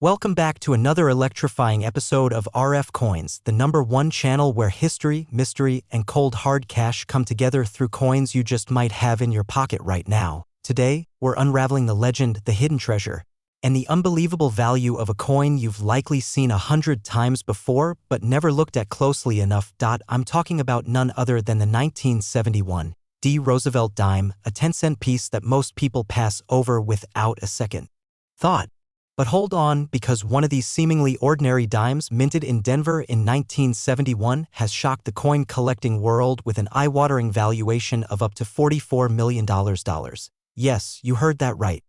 Welcome back to another electrifying episode of RFCoins, the #1 channel where history, mystery, and cold hard cash come together through coins you just might have in your pocket right now. Today, we're unraveling the legend, the hidden treasure, and the unbelievable value of a coin you've likely seen 100 times before but never looked at closely enough. I'm talking about none other than the 1971 D. Roosevelt dime, a 10-cent piece that most people pass over without a second thought. But hold on, because one of these seemingly ordinary dimes minted in Denver in 1971 has shocked the coin-collecting world with an eye-watering valuation of up to $44 million. Yes, you heard that right.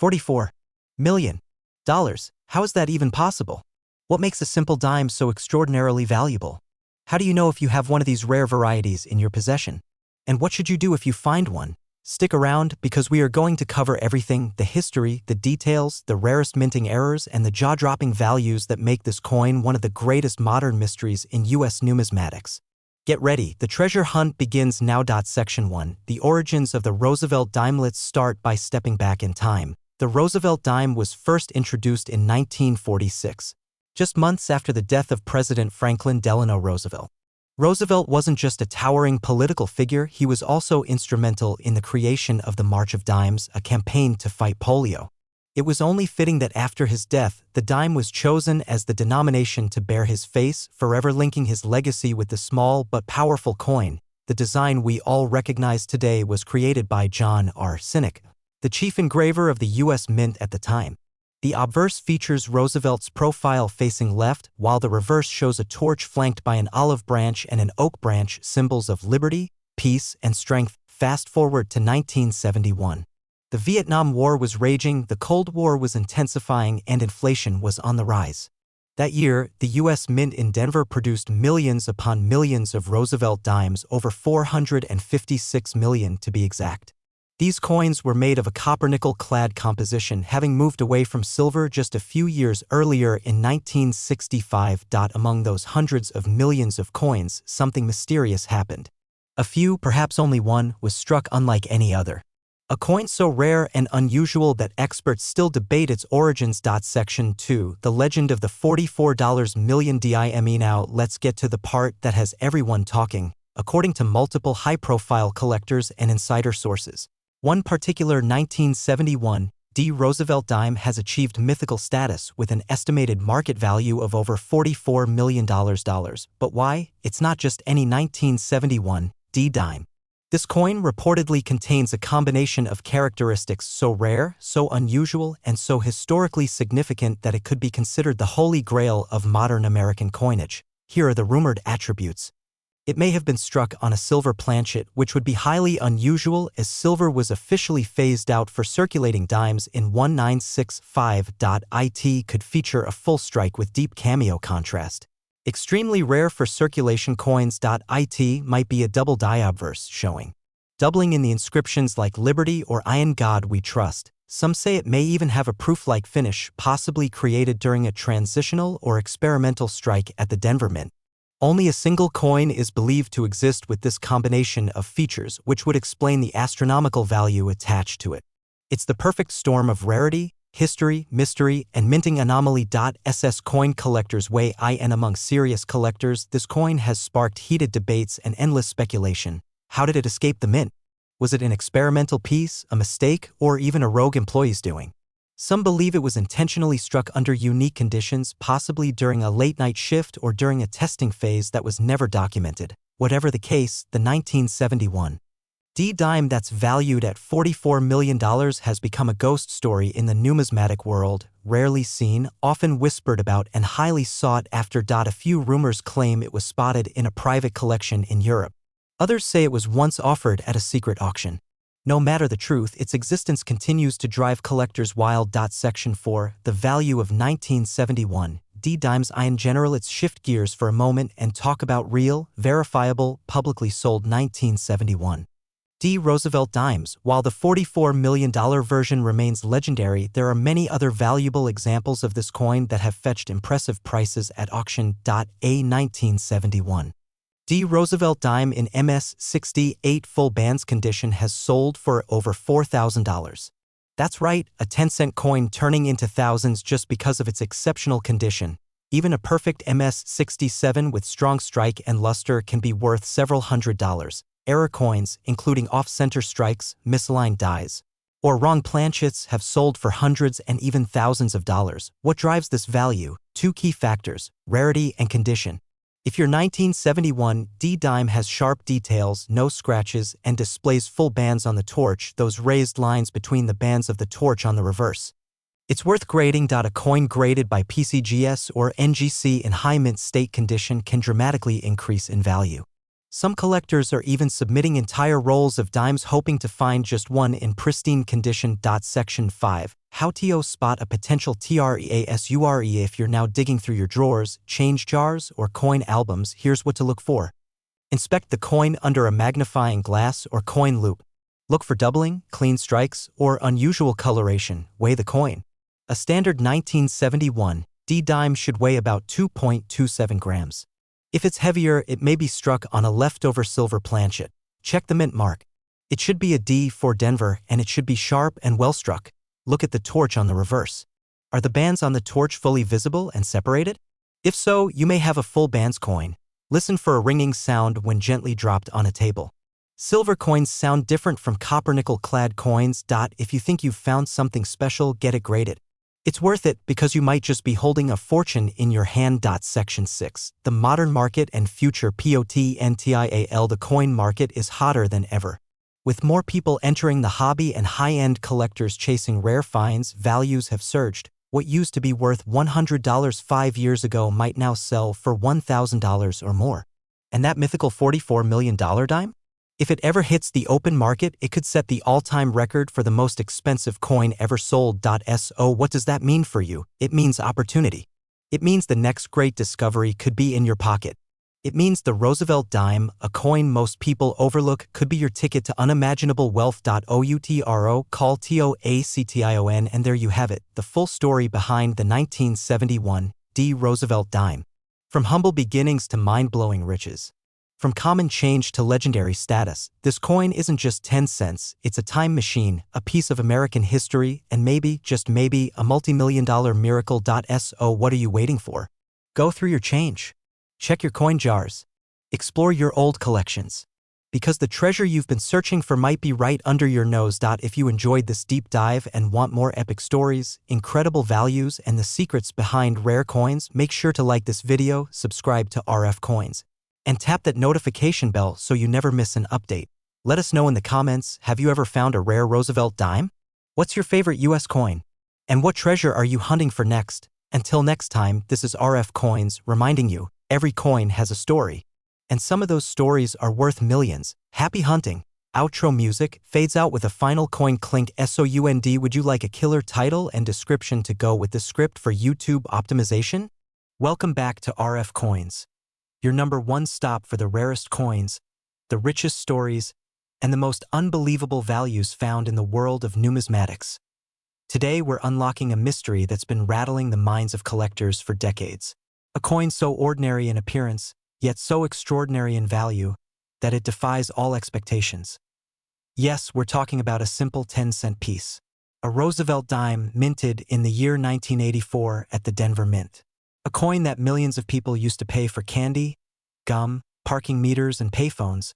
$44 million. How is that even possible? What makes a simple dime so extraordinarily valuable? How do you know if you have one of these rare varieties in your possession? And what should you do if you find one? Stick around, because we are going to cover everything: the history, the details, the rarest minting errors, and the jaw-dropping values that make this coin one of the greatest modern mysteries in U.S. numismatics. Get ready, the treasure hunt begins now. Section 1. The origins of the Roosevelt dime. Let's start by stepping back in time. The Roosevelt dime was first introduced in 1946, just months after the death of President Franklin Delano Roosevelt. Roosevelt wasn't just a towering political figure, he was also instrumental in the creation of the March of Dimes, a campaign to fight polio. It was only fitting that after his death, the dime was chosen as the denomination to bear his face, forever linking his legacy with the small but powerful coin. The design we all recognize today was created by John R. Sinek, the chief engraver of the U.S. Mint at the time. The obverse features Roosevelt's profile facing left, while the reverse shows a torch flanked by an olive branch and an oak branch, symbols of liberty, peace, and strength. Fast forward to 1971. The Vietnam War was raging, the Cold War was intensifying, and inflation was on the rise. That year, the U.S. Mint in Denver produced millions upon millions of Roosevelt dimes, over 456 million to be exact. These coins were made of a copper-nickel-clad composition, having moved away from silver just a few years earlier in 1965. Among those hundreds of millions of coins, something mysterious happened. A few, perhaps only one, was struck unlike any other. A coin so rare and unusual that experts still debate its origins. Section 2. The legend of the $44 million dime. Now, let's get to the part that has everyone talking, according to multiple high-profile collectors and insider sources. One particular 1971 D. Roosevelt dime has achieved mythical status with an estimated market value of over $44 million. But why? It's not just any 1971 D dime. This coin reportedly contains a combination of characteristics so rare, so unusual, and so historically significant that it could be considered the holy grail of modern American coinage. Here are the rumored attributes. It may have been struck on a silver planchet, which would be highly unusual as silver was officially phased out for circulating dimes in 1965. It could feature a full strike with deep cameo contrast. Extremely rare for circulation coins. It might be a double die obverse showing, doubling in the inscriptions like Liberty or I in God We Trust. Some say it may even have a proof-like finish, possibly created during a transitional or experimental strike at the Denver Mint. Only a single coin is believed to exist with this combination of features, which would explain the astronomical value attached to it. It's the perfect storm of rarity, history, mystery, and minting anomaly. SS coin collectors weigh in. Among serious collectors, this coin has sparked heated debates and endless speculation. How did it escape the mint? Was it an experimental piece, a mistake, or even a rogue employee's doing? Some believe it was intentionally struck under unique conditions, possibly during a late-night shift or during a testing phase that was never documented. Whatever the case, the 1971 D dime that's valued at $44 million has become a ghost story in the numismatic world, rarely seen, often whispered about, and highly sought after. A few rumors claim it was spotted in a private collection in Europe. Others say it was once offered at a secret auction. No matter the truth, its existence continues to drive collectors wild. Section 4. The value of 1971 D dimes. In general, let's shift gears for a moment and talk about real, verifiable, publicly sold 1971 D. Roosevelt dimes. While the $44 million version remains legendary, there are many other valuable examples of this coin that have fetched impressive prices at auction. A 1971 D. Roosevelt dime in MS-68 full bands condition has sold for over $4,000. That's right, a 10-cent coin turning into thousands just because of its exceptional condition. Even a perfect MS-67 with strong strike and luster can be worth several $100s. Error coins, including off-center strikes, misaligned dies, or wrong planchets, have sold for hundreds and even thousands of dollars. What drives this value? Two key factors: rarity and condition. If your 1971 D dime has sharp details, no scratches, and displays full bands on the torch, those raised lines between the bands of the torch on the reverse, it's worth grading. A coin graded by PCGS or NGC in high mint state condition can dramatically increase in value. Some collectors are even submitting entire rolls of dimes hoping to find just one in pristine condition. Section 5. How to spot a potential treasure. If you're now digging through your drawers, change jars, or coin albums, here's what to look for. Inspect the coin under a magnifying glass or coin loupe. Look for doubling, clean strikes, or unusual coloration. Weigh the coin. A standard 1971 D dime should weigh about 2.27 grams. If it's heavier, it may be struck on a leftover silver planchet. Check the mint mark. It should be a D for Denver, and it should be sharp and well struck. Look at the torch on the reverse. Are the bands on the torch fully visible and separated? If so, you may have a full bands coin. Listen for a ringing sound when gently dropped on a table. Silver coins sound different from copper nickel-clad coins. If you think you've found something special, get it graded. It's worth it because you might just be holding a fortune in your hand. Section 6. The modern market and future potential. The coin market is hotter than ever. With more people entering the hobby and high-end collectors chasing rare finds, values have surged. What used to be worth $100 5 years ago might now sell for $1,000 or more. And that mythical $44 million dime? If it ever hits the open market, it could set the all-time record for the most expensive coin ever sold. So what does that mean for you? It means opportunity. It means the next great discovery could be in your pocket. It means the Roosevelt dime, a coin most people overlook, could be your ticket to unimaginable wealth. OUTRO, call TOACTION, and there you have it, the full story behind the 1971 D Roosevelt dime. From humble beginnings to mind-blowing riches. From common change to legendary status, this coin isn't just 10 cents, it's a time machine, a piece of American history, and maybe, just maybe, a multi-million-dollar miracle. So what are you waiting for? Go through your change. Check your coin jars. Explore your old collections. Because the treasure you've been searching for might be right under your nose. If you enjoyed this deep dive and want more epic stories, incredible values, and the secrets behind rare coins, make sure to like this video, subscribe to RFCoins, and tap that notification bell so you never miss an update. Let us know in the comments, have you ever found a rare Roosevelt dime? What's your favorite US coin? And what treasure are you hunting for next? Until next time, this is RFCoins reminding you, every coin has a story. And some of those stories are worth millions. Happy hunting. Outro music fades out with a final coin clink. SOUND. Would you like a killer title and description to go with the script for YouTube optimization? Welcome back to RFCoins, your #1 stop for the rarest coins, the richest stories, and the most unbelievable values found in the world of numismatics. Today we're unlocking a mystery that's been rattling the minds of collectors for decades. A coin so ordinary in appearance, yet so extraordinary in value, that it defies all expectations. Yes, we're talking about a simple 10-cent piece. A Roosevelt dime minted in the year 1984 at the Denver Mint. A coin that millions of people used to pay for candy, gum, parking meters, and payphones.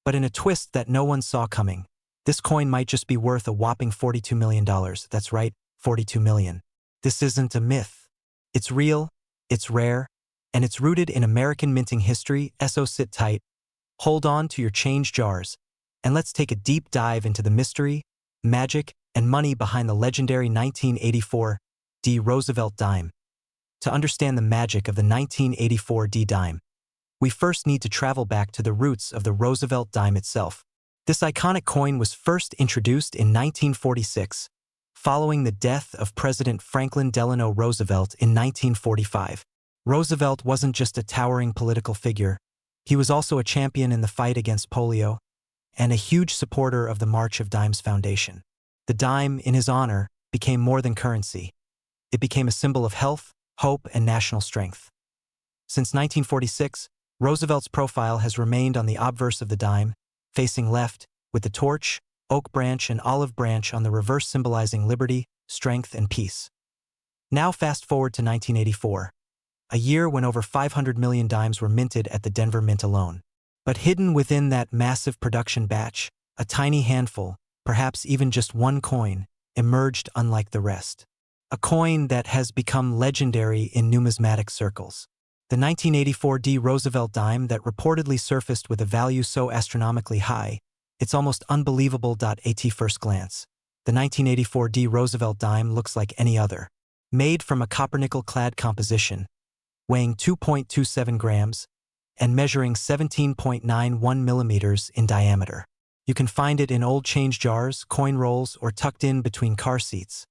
But in a twist that no one saw coming, this coin might just be worth a whopping $42 million. That's right, $42 million. This isn't a myth. It's real, it's rare, and it's rooted in American minting history. So sit tight, hold on to your change jars, and let's take a deep dive into the mystery, magic, and money behind the legendary 1984 D Roosevelt dime. To understand the magic of the 1984 D dime, we first need to travel back to the roots of the Roosevelt dime itself. This iconic coin was first introduced in 1946, following the death of President Franklin Delano Roosevelt in 1945. Roosevelt wasn't just a towering political figure, he was also a champion in the fight against polio, and a huge supporter of the March of Dimes Foundation. The dime, in his honor, became more than currency. It became a symbol of health, hope, and national strength. Since 1946, Roosevelt's profile has remained on the obverse of the dime, facing left, with the torch, oak branch and olive branch on the reverse symbolizing liberty, strength, and peace. Now fast forward to 1984, a year when over 500 million dimes were minted at the Denver Mint alone. But hidden within that massive production batch, a tiny handful, perhaps even just one coin, emerged unlike the rest. A coin that has become legendary in numismatic circles. The 1984 D. Roosevelt dime that reportedly surfaced with a value so astronomically high, it's almost unbelievable. At first glance, the 1984 D. Roosevelt dime looks like any other. Made from a copper-nickel-clad composition, weighing 2.27 grams, and measuring 17.91 millimeters in diameter. You can find it in old change jars, coin rolls, or tucked in between car seats.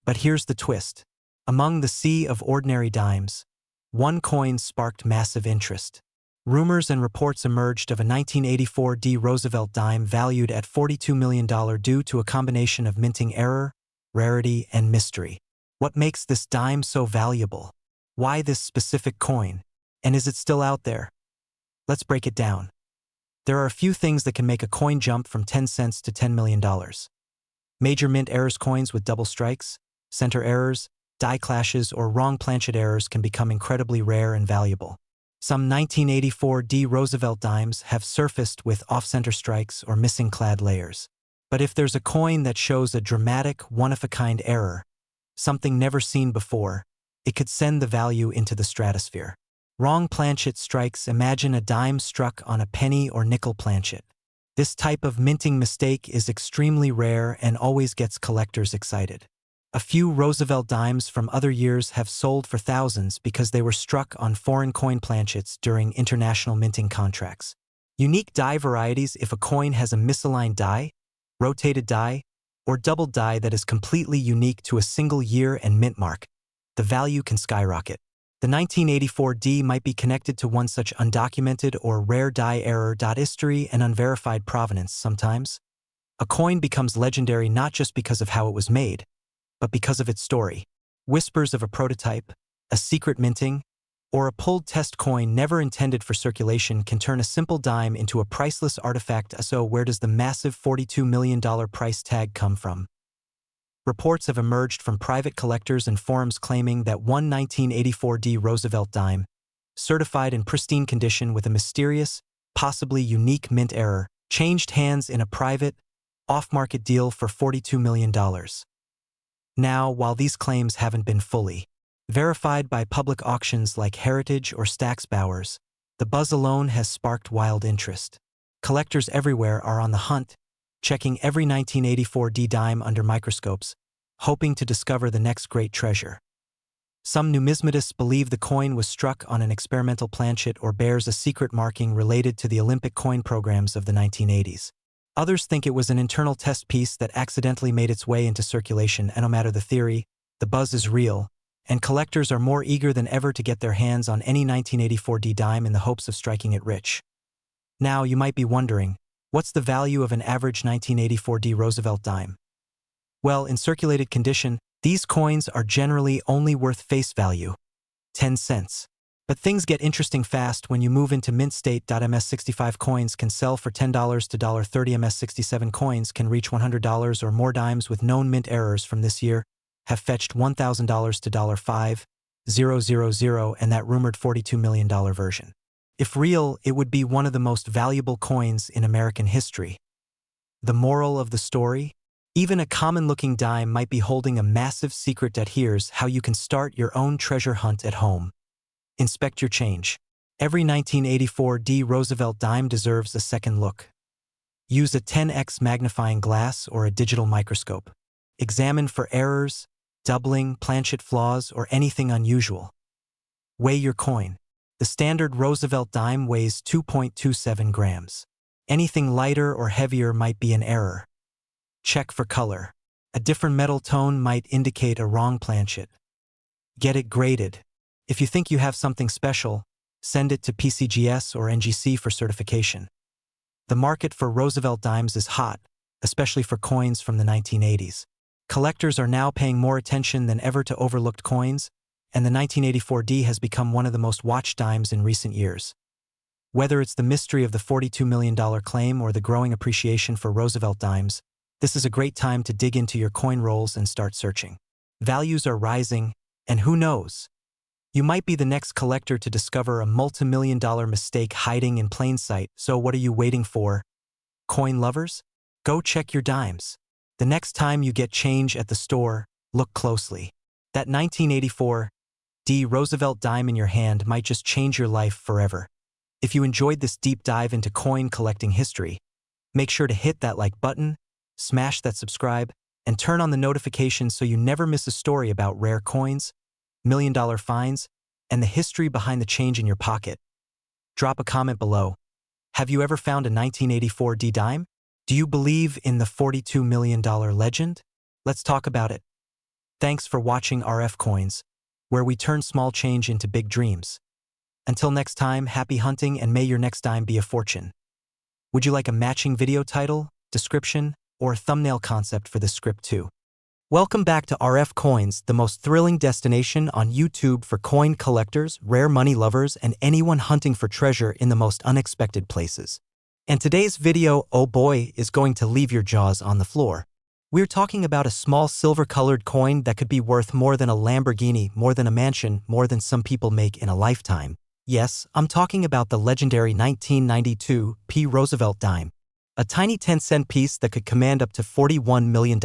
But here's the twist. Among the sea of ordinary dimes, one coin sparked massive interest. Rumors and reports emerged of a 1984 D. Roosevelt dime valued at $42 million due to a combination of minting error, rarity, and mystery. What makes this dime so valuable? Why this specific coin? And is it still out there? Let's break it down. There are a few things that can make a coin jump from 10 cents to $10 million. Major mint errors: coins with double strikes, center errors, die clashes, or wrong planchet errors can become incredibly rare and valuable. Some 1984 D. Roosevelt dimes have surfaced with off-center strikes or missing clad layers. But if there's a coin that shows a dramatic, one-of-a-kind error, something never seen before, it could send the value into the stratosphere. Wrong planchet strikes: imagine a dime struck on a penny or nickel planchet. This type of minting mistake is extremely rare and always gets collectors excited. A few Roosevelt dimes from other years have sold for thousands because they were struck on foreign coin planchets during international minting contracts. Unique die varieties: if a coin has a misaligned die, rotated die, or doubled die that is completely unique to a single year and mint mark, the value can skyrocket. The 1984 D might be connected to one such undocumented or rare die error. History and unverified provenance: sometimes a coin becomes legendary not just because of how it was made, but because of its story. Whispers of a prototype, a secret minting, or a pulled test coin never intended for circulation can turn a simple dime into a priceless artifact. So where does the massive $42 million price tag come from? Reports have emerged from private collectors and forums claiming that one 1984 D. Roosevelt dime, certified in pristine condition with a mysterious, possibly unique mint error, changed hands in a private, off-market deal for $42 million. Now, while these claims haven't been fully verified by public auctions like Heritage or Stack's Bowers, the buzz alone has sparked wild interest. Collectors everywhere are on the hunt, checking every 1984 D dime under microscopes, hoping to discover the next great treasure. Some numismatists believe the coin was struck on an experimental planchet or bears a secret marking related to the Olympic coin programs of the 1980s. Others think it was an internal test piece that accidentally made its way into circulation, and no matter the theory, the buzz is real, and collectors are more eager than ever to get their hands on any 1984 D dime in the hopes of striking it rich. Now, you might be wondering, what's the value of an average 1984 D Roosevelt dime? Well, in circulated condition, these coins are generally only worth face value, 10 cents. But things get interesting fast when you move into mint state. MS65 coins can sell for $10 to $30. MS67 coins can reach $100 or more. Dimes with known mint errors from this year have fetched $1,000 to $5,000, and that rumored $42 million version. If real, it would be one of the most valuable coins in American history. The moral of the story? Even a common-looking dime might be holding a massive secret. Here's how you can start your own treasure hunt at home. Inspect your change. Every 1984 D Roosevelt dime deserves a second look. Use a 10x magnifying glass or a digital microscope. Examine for errors, doubling, planchet flaws, or anything unusual. Weigh your coin. The standard Roosevelt dime weighs 2.27 grams. Anything lighter or heavier might be an error. Check for color. A different metal tone might indicate a wrong planchet. Get it graded. If you think you have something special, send it to PCGS or NGC for certification. The market for Roosevelt dimes is hot, especially for coins from the 1980s. Collectors are now paying more attention than ever to overlooked coins, and the 1984 D has become one of the most watched dimes in recent years. Whether it's the mystery of the $42 million claim or the growing appreciation for Roosevelt dimes, this is a great time to dig into your coin rolls and start searching. Values are rising, and who knows? You might be the next collector to discover a multi-million-dollar mistake hiding in plain sight, so what are you waiting for? Coin lovers? Go check your dimes. The next time you get change at the store, look closely. That 1984 D. Roosevelt dime in your hand might just change your life forever. If you enjoyed this deep dive into coin collecting history, make sure to hit that like button, smash that subscribe, and turn on the notifications so you never miss a story about rare coins, million-dollar finds, and the history behind the change in your pocket. Drop a comment below. Have you ever found a 1984 D dime? Do you believe in the $42 million legend? Let's talk about it. Thanks for watching RFCoins, where we turn small change into big dreams. Until next time, happy hunting and may your next dime be a fortune. Would you like a matching video title, description, or thumbnail concept for this script too? Welcome back to RFCoins, the most thrilling destination on YouTube for coin collectors, rare money lovers, and anyone hunting for treasure in the most unexpected places. And today's video, oh boy, is going to leave your jaws on the floor. We're talking about a small silver-colored coin that could be worth more than a Lamborghini, more than a mansion, more than some people make in a lifetime. Yes, I'm talking about the legendary 1992 P. Roosevelt dime, a tiny 10-cent piece that could command up to $41 million.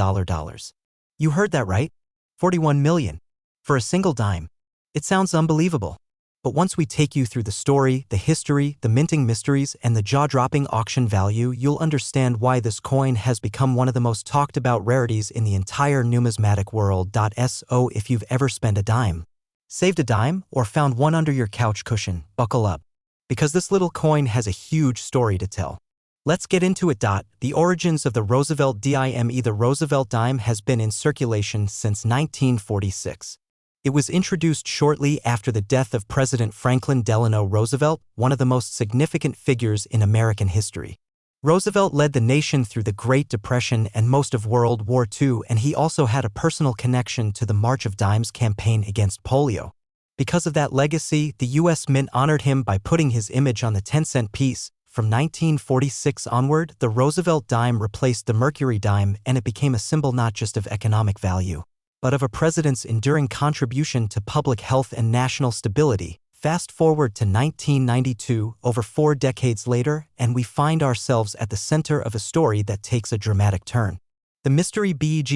You heard that right? 41 million. For a single dime. It sounds unbelievable. But once we take you through the story, the history, the minting mysteries, and the jaw-dropping auction value, you'll understand why this coin has become one of the most talked about rarities in the entire numismatic world. So if you've ever spent a dime, saved a dime, or found one under your couch cushion, buckle up. Because this little coin has a huge story to tell. Let's get into it. The origins of the Roosevelt dime. The Roosevelt dime has been in circulation since 1946. It was introduced shortly after the death of President Franklin Delano Roosevelt, one of the most significant figures in American history. Roosevelt led the nation through the Great Depression and most of World War II, and he also had a personal connection to the March of Dimes campaign against polio. Because of that legacy, the U.S. Mint honored him by putting his image on the 10-cent piece. From 1946 onward, the Roosevelt dime replaced the Mercury dime, and it became a symbol not just of economic value, but of a president's enduring contribution to public health and national stability. Fast forward to 1992, over 4 decades later, and we find ourselves at the center of a story that takes a dramatic turn. The mystery begins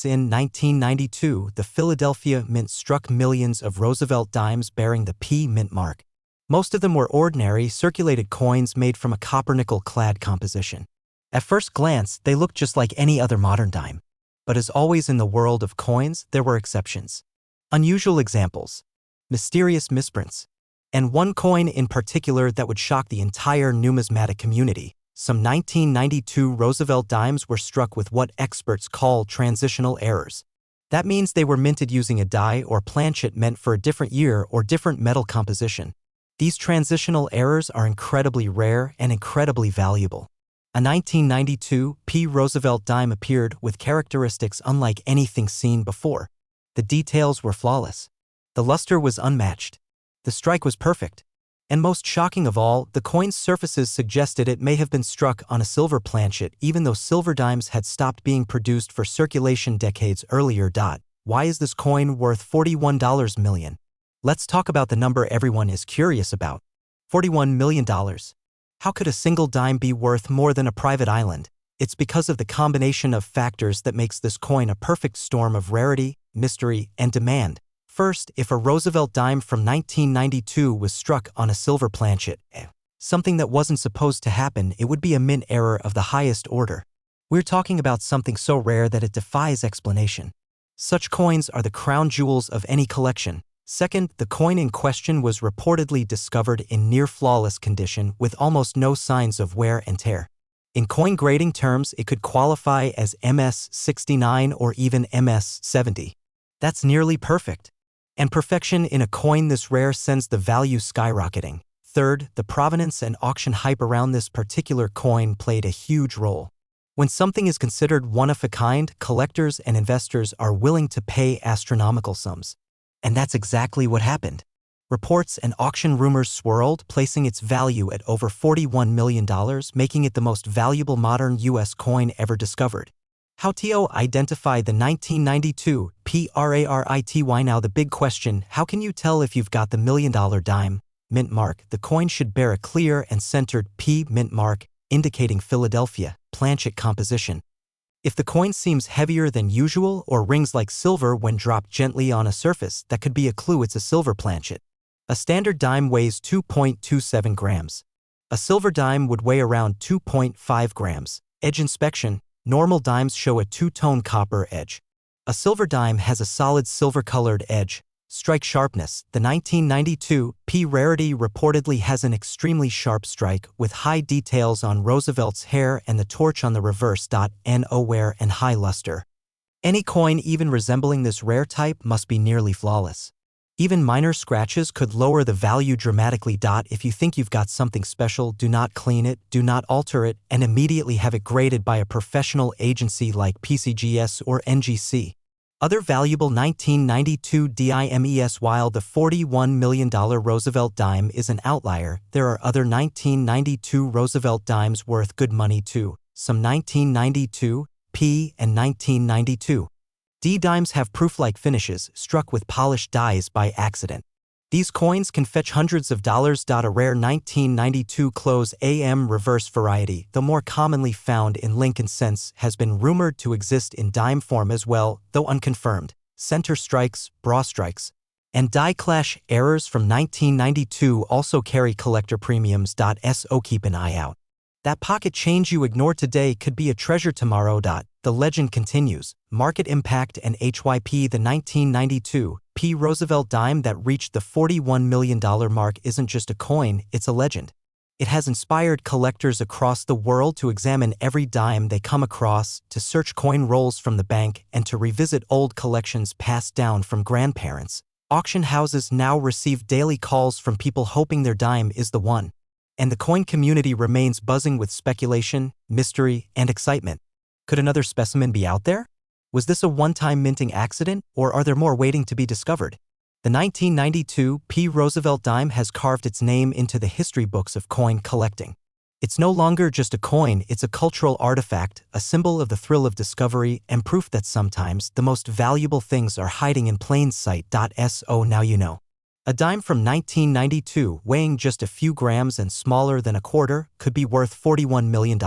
in 1992. The Philadelphia Mint struck millions of Roosevelt dimes bearing the P Mint mark. Most of them were ordinary, circulated coins made from a copper-nickel-clad composition. At first glance, they looked just like any other modern dime. But as always in the world of coins, there were exceptions. Unusual examples. Mysterious misprints. And one coin in particular that would shock the entire numismatic community. Some 1992 Roosevelt dimes were struck with what experts call transitional errors. That means they were minted using a die or planchet meant for a different year or different metal composition. These transitional errors are incredibly rare and incredibly valuable. A 1992 P. Roosevelt dime appeared with characteristics unlike anything seen before. The details were flawless. The luster was unmatched. The strike was perfect. And most shocking of all, the coin's surfaces suggested it may have been struck on a silver planchet even though silver dimes had stopped being produced for circulation decades earlier. Why is this coin worth $41 million? Let's talk about the number everyone is curious about. $41 million. How could a single dime be worth more than a private island? It's because of the combination of factors that makes this coin a perfect storm of rarity, mystery, and demand. First, if a Roosevelt dime from 1992 was struck on a silver planchet, something that wasn't supposed to happen, it would be a mint error of the highest order. We're talking about something so rare that it defies explanation. Such coins are the crown jewels of any collection. Second, the coin in question was reportedly discovered in near-flawless condition with almost no signs of wear and tear. In coin grading terms, it could qualify as MS69 or even MS70. That's nearly perfect. And perfection in a coin this rare sends the value skyrocketing. Third, the provenance and auction hype around this particular coin played a huge role. When something is considered one of a kind, collectors and investors are willing to pay astronomical sums. And that's exactly what happened. Reports and auction rumors swirled, placing its value at over $41 million, making it the most valuable modern U.S. coin ever discovered. How to identify the 1992 PRARITY? Now the big question, how can you tell if you've got the $1 million dime? Mint mark. The coin should bear a clear and centered P mint mark, indicating Philadelphia planchet composition. If the coin seems heavier than usual or rings like silver when dropped gently on a surface, that could be a clue it's a silver planchet. A standard dime weighs 2.27 grams. A silver dime would weigh around 2.5 grams. Edge inspection. Normal dimes show a two-tone copper edge. A silver dime has a solid silver-colored edge. Strike sharpness. The 1992 P rarity reportedly has an extremely sharp strike with high details on Roosevelt's hair and the torch on the reverse. No wear and high luster. Any coin even resembling this rare type must be nearly flawless. Even minor scratches could lower the value dramatically. If you think you've got something special, do not clean it, do not alter it, and immediately have it graded by a professional agency like PCGS or NGC. Other valuable 1992 dimes. While the $41 million Roosevelt dime is an outlier, there are other 1992 Roosevelt dimes worth good money too. Some 1992 P and 1992 D dimes have proof-like finishes, struck with polished dies by accident. These coins can fetch hundreds of dollars. A rare 1992 close AM reverse variety, though more commonly found in Lincoln cents, has been rumored to exist in dime form as well, though unconfirmed. Center strikes, bra strikes, and die clash errors from 1992 also carry collector premiums. So keep an eye out. That pocket change you ignore today could be a treasure tomorrow. The legend continues. Market impact and HYP. The 1992 P Roosevelt dime that reached the $41 million mark isn't just a coin, it's a legend. It has inspired collectors across the world to examine every dime they come across, to search coin rolls from the bank, and to revisit old collections passed down from grandparents. Auction houses now receive daily calls from people hoping their dime is the one. And the coin community remains buzzing with speculation, mystery, and excitement. Could another specimen be out there? Was this a one-time minting accident, or are there more waiting to be discovered? The 1992 P Roosevelt dime has carved its name into the history books of coin collecting. It's no longer just a coin, it's a cultural artifact, a symbol of the thrill of discovery, and proof that sometimes the most valuable things are hiding in plain sight. So now you know. A dime from 1992, weighing just a few grams and smaller than a quarter, could be worth $41 million.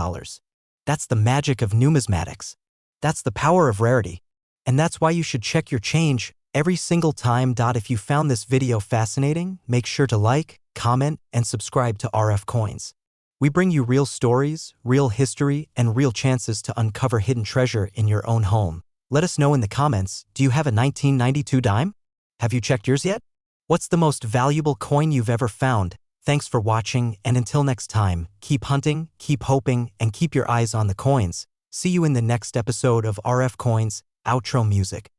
That's the magic of numismatics. That's the power of rarity. And that's why you should check your change every single time. If you found this video fascinating, make sure to like, comment, and subscribe to RFCoins. We bring you real stories, real history, and real chances to uncover hidden treasure in your own home. Let us know in the comments, do you have a 1992 dime? Have you checked yours yet? What's the most valuable coin you've ever found? Thanks for watching, and until next time, keep hunting, keep hoping, and keep your eyes on the coins. See you in the next episode of RFCoins. Outro music.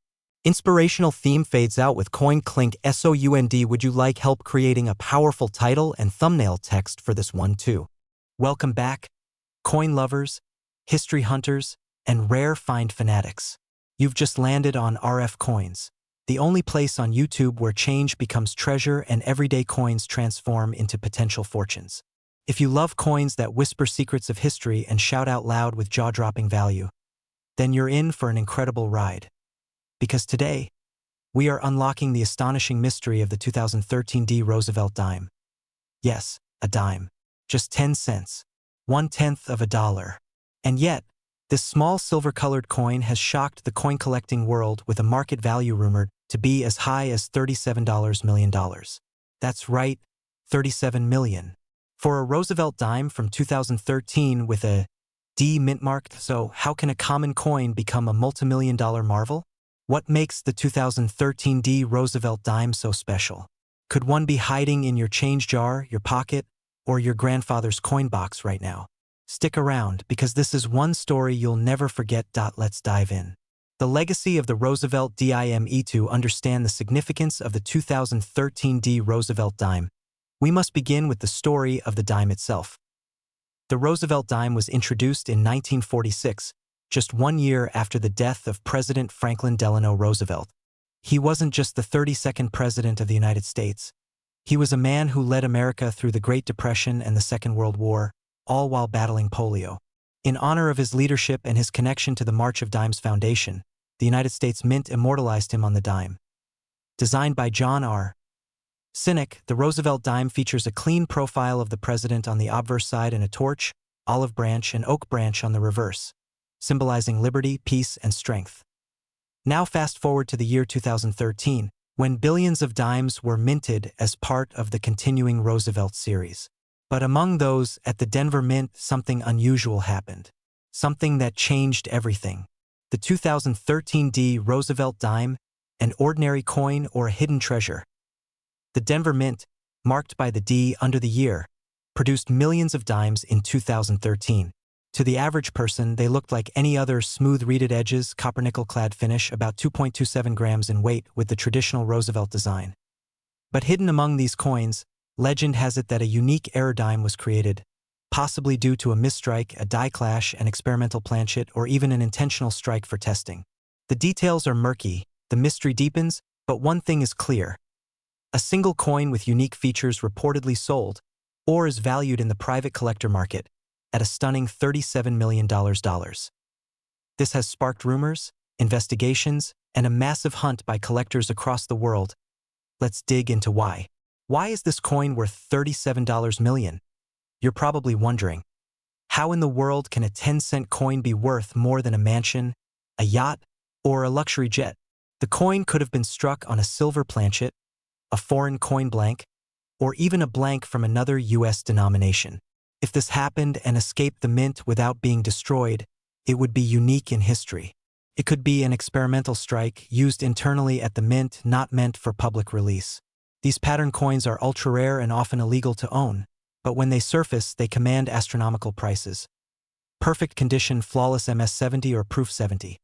Inspirational theme fades out with coin clink sound. Would you like help creating a powerful title and thumbnail text for this one too? Welcome back, coin lovers, history hunters, and rare find fanatics. You've just landed on RFCoins, the only place on YouTube where change becomes treasure and everyday coins transform into potential fortunes. If you love coins that whisper secrets of history and shout out loud with jaw-dropping value, then you're in for an incredible ride. Because today, we are unlocking the astonishing mystery of the 2013 D Roosevelt dime. Yes, a dime. Just 10 cents. 1/10 of a dollar. And yet, this small silver-colored coin has shocked the coin-collecting world with a market value rumored to be as high as $37 million. That's right, $37 million. For a Roosevelt dime from 2013 with a D mint mark. So how can a common coin become a multimillion-dollar marvel? What makes the 2013 D Roosevelt dime so special? Could one be hiding in your change jar, your pocket, or your grandfather's coin box right now? Stick around, because this is one story you'll never forget. Let's dive in. The legacy of the Roosevelt dime. To understand the significance of the 2013 D Roosevelt dime, we must begin with the story of the dime itself. The Roosevelt dime was introduced in 1946, just 1 year after the death of President Franklin Delano Roosevelt. He wasn't just the 32nd President of the United States. He was a man who led America through the Great Depression and the Second World War, all while battling polio. In honor of his leadership and his connection to the March of Dimes Foundation, the United States Mint immortalized him on the dime. Designed by John R. Sinek, the Roosevelt dime features a clean profile of the president on the obverse side and a torch, olive branch, and oak branch on the reverse, symbolizing liberty, peace, and strength. Now fast forward to the year 2013, when billions of dimes were minted as part of the continuing Roosevelt series. But among those at the Denver Mint, something unusual happened. Something that changed everything. The 2013 D Roosevelt dime, an ordinary coin or a hidden treasure. The Denver Mint, marked by the D under the year, produced millions of dimes in 2013. To the average person, they looked like any other smooth-reeded edges, copper-nickel-clad finish, about 2.27 grams in weight with the traditional Roosevelt design. But hidden among these coins, legend has it that a unique error dime was created, possibly due to a misstrike, a die clash, an experimental planchet, or even an intentional strike for testing. The details are murky, the mystery deepens, but one thing is clear. A single coin with unique features reportedly sold, or is valued in the private collector market, at a stunning $37 million. This has sparked rumors, investigations, and a massive hunt by collectors across the world. Let's dig into why. Why is this coin worth $37 million? You're probably wondering, how in the world can a 10-cent coin be worth more than a mansion, a yacht, or a luxury jet? The coin could have been struck on a silver planchet, a foreign coin blank, or even a blank from another U.S. denomination. If this happened and escaped the mint without being destroyed, it would be unique in history. It could be an experimental strike used internally at the mint, not meant for public release. These pattern coins are ultra-rare and often illegal to own, but when they surface, they command astronomical prices. Perfect condition, flawless MS-70 or Proof 70.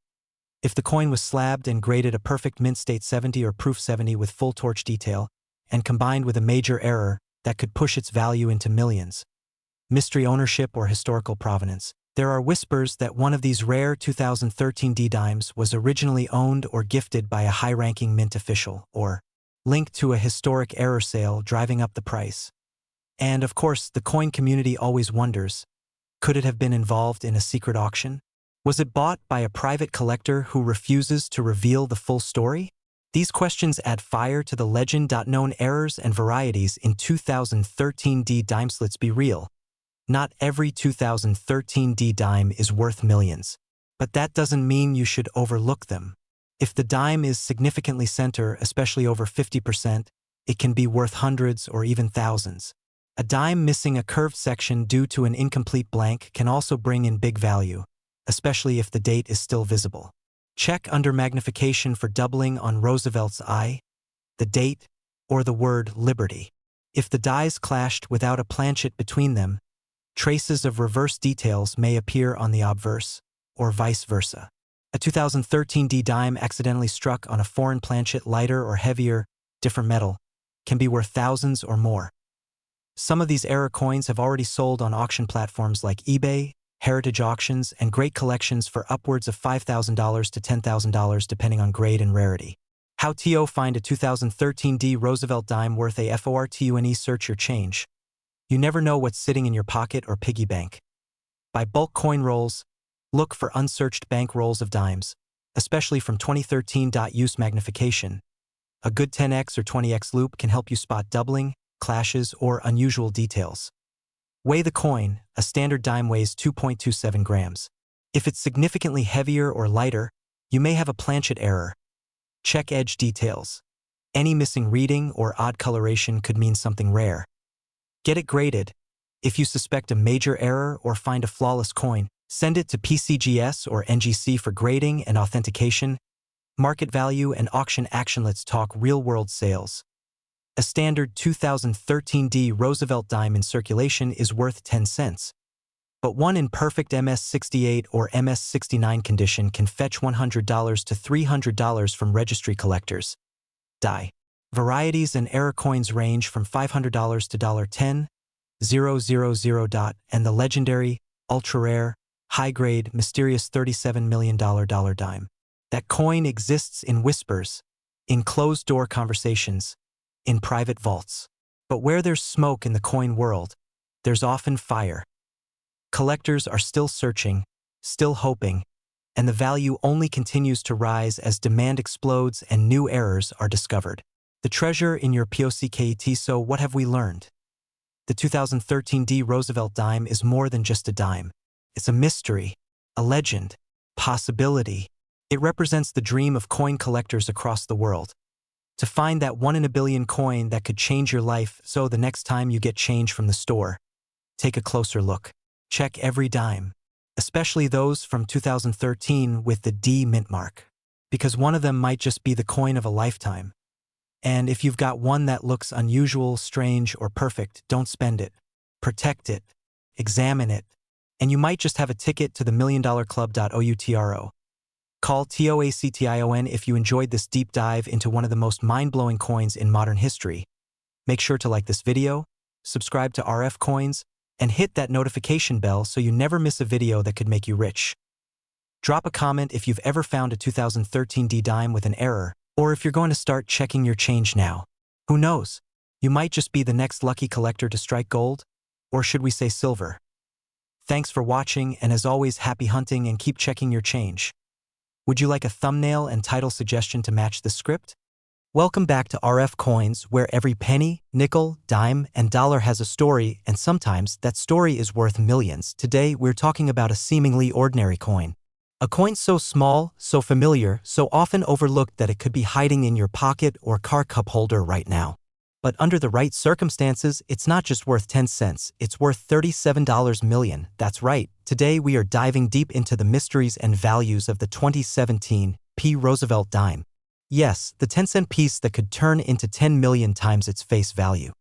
If the coin was slabbed and graded a perfect mint state 70 or Proof 70 with full torch detail, and combined with a major error, that could push its value into millions. Mystery ownership or historical provenance. There are whispers that one of these rare 2013 D dimes was originally owned or gifted by a high-ranking mint official, or linked to a historic error sale driving up the price. And of course, the coin community always wonders, could it have been involved in a secret auction? Was it bought by a private collector who refuses to reveal the full story? These questions add fire to the legend. Known errors and varieties in 2013 D dimes. Let's be real. Not every 2013 D dime is worth millions. But that doesn't mean you should overlook them. If the dime is significantly center, especially over 50%, it can be worth hundreds or even thousands. A dime missing a curved section due to an incomplete blank can also bring in big value, especially if the date is still visible. Check under magnification for doubling on Roosevelt's eye, the date, or the word liberty. If the dies clashed without a planchet between them, traces of reverse details may appear on the obverse, or vice versa. A 2013 D dime accidentally struck on a foreign planchet, lighter or heavier, different metal, can be worth thousands or more. Some of these error coins have already sold on auction platforms like eBay, heritage auctions, and great collections for upwards of $5,000 to $10,000 depending on grade and rarity. How to find a 2013 D Roosevelt dime worth a fortune? Search your change. You never know what's sitting in your pocket or piggy bank. Buy bulk coin rolls. Look for unsearched bank rolls of dimes, especially from 2013. Use magnification. A good 10x or 20x loop can help you spot doubling, clashes, or unusual details. Weigh the coin. A standard dime weighs 2.27 grams. If it's significantly heavier or lighter, you may have a planchet error. Check edge details. Any missing reading or odd coloration could mean something rare. Get it graded. If you suspect a major error or find a flawless coin, send it to PCGS or NGC for grading and authentication. Market value and auction action. Let's talk real-world sales. A standard 2013 D Roosevelt dime in circulation is worth 10 cents. But one in perfect MS-68 or MS-69 condition can fetch $100 to $300 from registry collectors. Varieties and error coins range from $500 to $10,000, and the legendary, ultra-rare, high-grade, mysterious $37 million dime. That coin exists in whispers, in closed-door conversations, in private vaults. But where there's smoke in the coin world, there's often fire. Collectors are still searching, still hoping, and the value only continues to rise as demand explodes and new errors are discovered. The treasure in your POCKET. So what have we learned? The 2013 D Roosevelt dime is more than just a dime. It's a mystery, a legend, possibility. It represents the dream of coin collectors across the world. To find that 1 in a billion coin that could change your life, so the next time you get change from the store, take a closer look. Check every dime, especially those from 2013 with the D mint mark, because one of them might just be the coin of a lifetime. And if you've got one that looks unusual, strange, or perfect, don't spend it. Protect it. Examine it. And you might just have a ticket to the $1,000,000 Club. Call TOACTION if you enjoyed this deep dive into one of the most mind-blowing coins in modern history. Make sure to like this video, subscribe to RFCoins, and hit that notification bell so you never miss a video that could make you rich. Drop a comment if you've ever found a 2013 D dime with an error, or if you're going to start checking your change now. Who knows? You might just be the next lucky collector to strike gold, or should we say silver? Thanks for watching, and as always, happy hunting and keep checking your change. Would you like a thumbnail and title suggestion to match the script? Welcome back to RFCoins, where every penny, nickel, dime, and dollar has a story, and sometimes that story is worth millions. Today, we're talking about a seemingly ordinary coin. A coin so small, so familiar, so often overlooked that it could be hiding in your pocket or car cup holder right now. But under the right circumstances, it's not just worth 10 cents, it's worth $37 million. That's right. Today we are diving deep into the mysteries and values of the 2017 P. Roosevelt dime. Yes, the 10-cent piece that could turn into 10 million times its face value.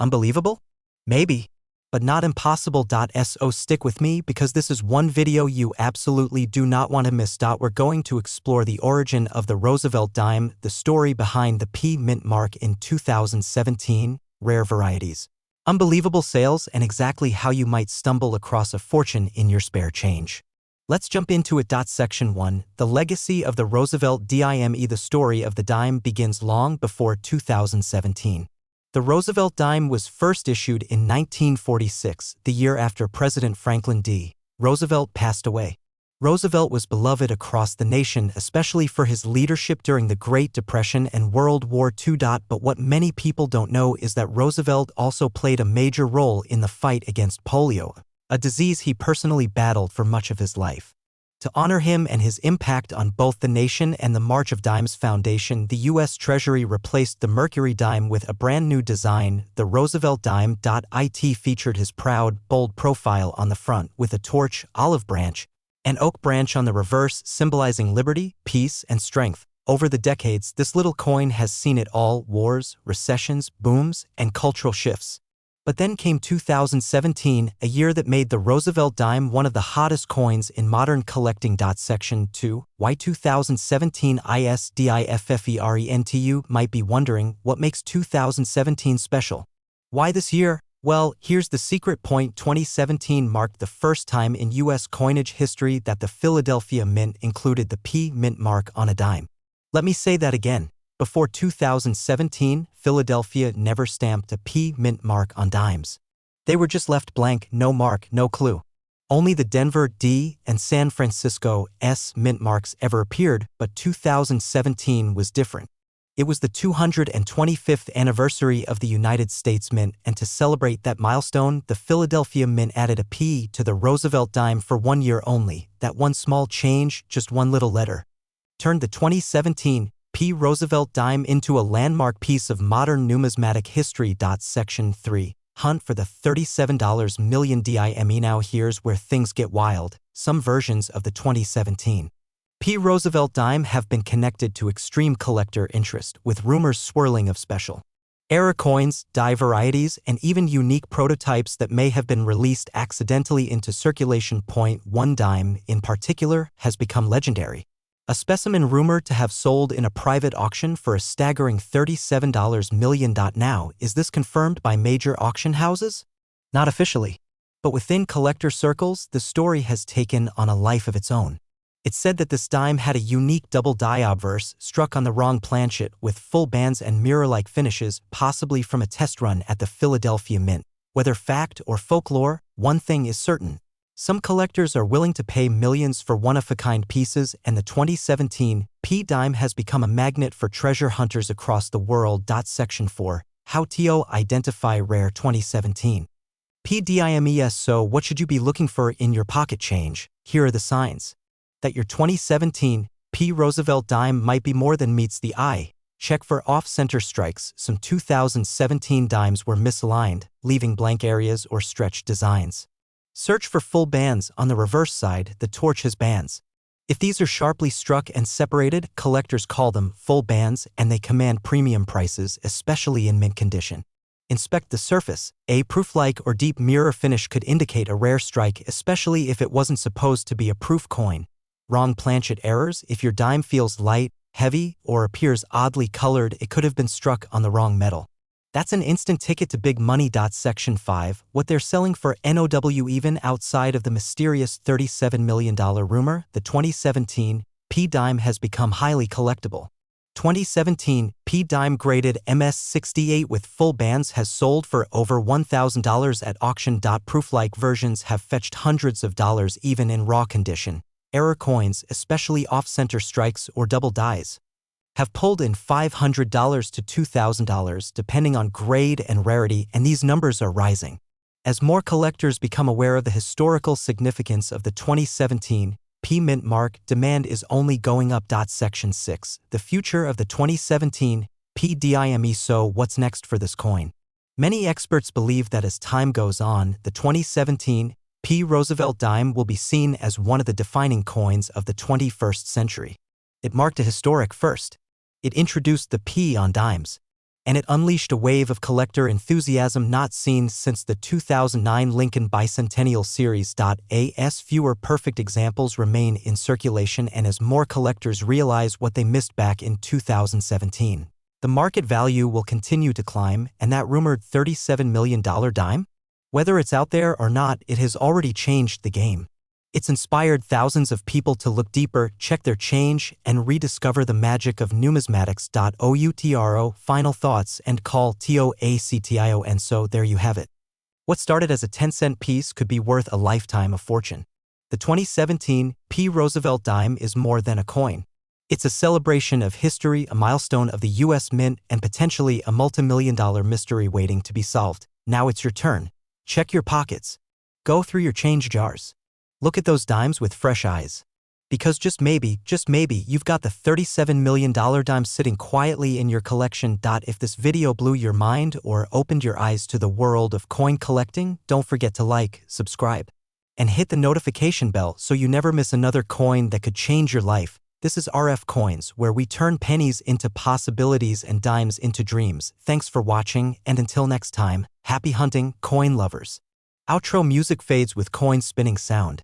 Unbelievable? Maybe, but not impossible. So stick with me because this is one video you absolutely do not want to miss. We're going to explore the origin of the Roosevelt dime, the story behind the P mint mark in 2017, rare varieties, unbelievable sales, and exactly how you might stumble across a fortune in your spare change. Let's jump into it. Section 1. The legacy of the Roosevelt dime. The story of the dime begins long before 2017. The Roosevelt dime was first issued in 1946, the year after President Franklin D. Roosevelt passed away. Roosevelt was beloved across the nation, especially for his leadership during the Great Depression and World War II. But what many people don't know is that Roosevelt also played a major role in the fight against polio, a disease he personally battled for much of his life. To honor him and his impact on both the nation and the March of Dimes Foundation, the U.S. Treasury replaced the Mercury dime with a brand new design, the Roosevelt dime. It featured his proud, bold profile on the front with a torch, olive branch, and oak branch on the reverse, symbolizing liberty, peace, and strength. Over the decades, this little coin has seen it all: wars, recessions, booms, and cultural shifts. But then came 2017, a year that made the Roosevelt dime one of the hottest coins in modern collecting. Section 2. Why 2017 ISDIFFERENT? You might be wondering, what makes 2017 special? Why this year? Well, here's the secret point. 2017 marked the first time in U.S. coinage history that the Philadelphia Mint included the P mint mark on a dime. Let me say that again. Before 2017, Philadelphia never stamped a P mint mark on dimes. They were just left blank, no mark, no clue. Only the Denver D and San Francisco S mint marks ever appeared, but 2017 was different. It was the 225th anniversary of the United States Mint, and to celebrate that milestone, the Philadelphia Mint added a P to the Roosevelt dime for 1 year only. That one small change, just one little letter, turned the 2017 P. Roosevelt dime into a landmark piece of modern numismatic history. Section 3. Hunt for the $37 million dime. Now here's where things get wild. Some versions of the 2017 P. Roosevelt dime have been connected to extreme collector interest, with rumors swirling of special era coins, die varieties, and even unique prototypes that may have been released accidentally into circulation. One dime, in particular, has become legendary. A specimen rumored to have sold in a private auction for a staggering $37 million. Now, is this confirmed by major auction houses? Not officially. But within collector circles, the story has taken on a life of its own. It's said that this dime had a unique double die obverse struck on the wrong planchet with full bands and mirror-like finishes, possibly from a test run at the Philadelphia Mint. Whether fact or folklore, one thing is certain. Some collectors are willing to pay millions for one-of-a-kind pieces, and the 2017 P dime has become a magnet for treasure hunters across the world. Section 4. How to identify rare 2017 P dimes. So what should you be looking for in your pocket change? Here are the signs that your 2017 P Roosevelt dime might be more than meets the eye. Check for off-center strikes. Some 2017 dimes were misaligned, leaving blank areas or stretched designs. Search for full bands. On the reverse side, the torch has bands. If these are sharply struck and separated, collectors call them full bands, and they command premium prices, especially in mint condition. Inspect the surface. A proof-like or deep mirror finish could indicate a rare strike, especially if it wasn't supposed to be a proof coin. Wrong planchet errors. If your dime feels light, heavy, or appears oddly colored, it could have been struck on the wrong metal. That's an instant ticket to big money. Section 5. What they're selling for NOW. Even outside of the mysterious $37 million rumor, the 2017 P dime has become highly collectible. 2017 P dime graded MS68 with full bands has sold for over $1,000 at auction. Proof-like versions have fetched hundreds of dollars even in raw condition. Error coins, especially off-center strikes or double dies, have pulled in $500 to $2,000 depending on grade and rarity, and these numbers are rising. As more collectors become aware of the historical significance of the 2017 P mint mark, demand is only going up. Section 6. The future of the 2017 P dime. So what's next for this coin? Many experts believe that as time goes on, the 2017 P Roosevelt dime will be seen as one of the defining coins of the 21st century. It marked a historic first. It introduced the P on dimes, and it unleashed a wave of collector enthusiasm not seen since the 2009 Lincoln Bicentennial Series. As fewer perfect examples remain in circulation and as more collectors realize what they missed back in 2017, the market value will continue to climb, and that rumored $37 million dime? Whether it's out there or not, it has already changed the game. It's inspired thousands of people to look deeper, check their change, and rediscover the magic of numismatics. Outro. Final thoughts and call to action. And so there you have it. What started as a 10-cent piece could be worth a lifetime of fortune. The 2017 P Roosevelt dime is more than a coin. It's a celebration of history, a milestone of the U.S. Mint, and potentially a multi-million-dollar mystery waiting to be solved. Now it's your turn. Check your pockets. Go through your change jars. Look at those dimes with fresh eyes. Because just maybe, you've got the $37 million dime sitting quietly in your collection. If this video blew your mind or opened your eyes to the world of coin collecting, don't forget to like, subscribe, and hit the notification bell so you never miss another coin that could change your life. This is RFCoins, where we turn pennies into possibilities and dimes into dreams. Thanks for watching, and until next time, happy hunting, coin lovers. Outro music fades with coin spinning sound.